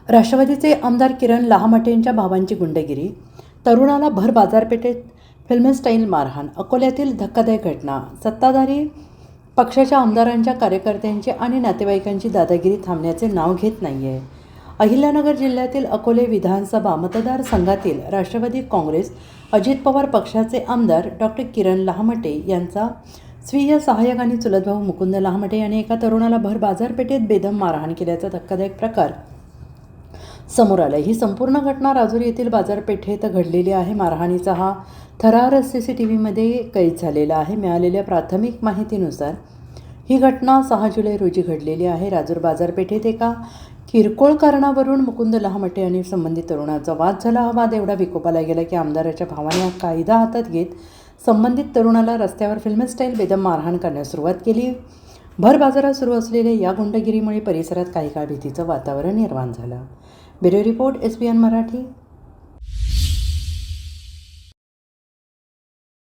राष्ट्रवादीचे आमदार किरण लहामटे यांच्या भावांची गुंडगिरी, तरुणाला भर बाजारपेठेत फिल्म स्टाईल मारहाण, अकोल्यातील धक्कादायक घटना. सत्ताधारी पक्षाच्या आमदारांच्या, कार्यकर्त्यांची आणि नातेवाईकांची दादागिरी थांबण्याचे नाव घेत नाही आहे. अहिल्यानगर जिल्ह्यातील अकोले विधानसभा मतदारसंघातील राष्ट्रवादी काँग्रेस अजित पवार पक्षाचे आमदार डॉक्टर किरण लहामटे यांचा स्वीय सहाय्यक आणि चुलत भाऊ मुकुंद लहामटे यांनी एका तरुणाला भर बाजारपेठेत बेदम मारहाण केल्याचा धक्कादायक प्रकार समोर आला. ही संपूर्ण घटना राजुरी येथील बाजारपेठेत घडलेली आहे. मारहाणीचा हा थरार CCTVमध्ये कैद झालेला आहे. मिळालेल्या प्राथमिक माहितीनुसार ही घटना 6 जुलै रोजी घडलेली आहे. राजूर बाजारपेठेत एका किरकोळ कारणावरून मुकुंद लहामटे आणि संबंधित तरुणाचा वाद झाला. हा वाद एवढा विकोपाला गेला की आमदाराच्या भावाने हा कायदा हातात घेत संबंधित तरुणाला रस्त्यावर फिल्म स्टाईल बेदम मारहाण करण्यास सुरुवात केली. भर बाजारात सुरू असलेल्या या गुंडगिरीमुळे परिसरात काही काळ भीतीचं वातावरण निर्माण झालं. Bureau report SBN Marathi.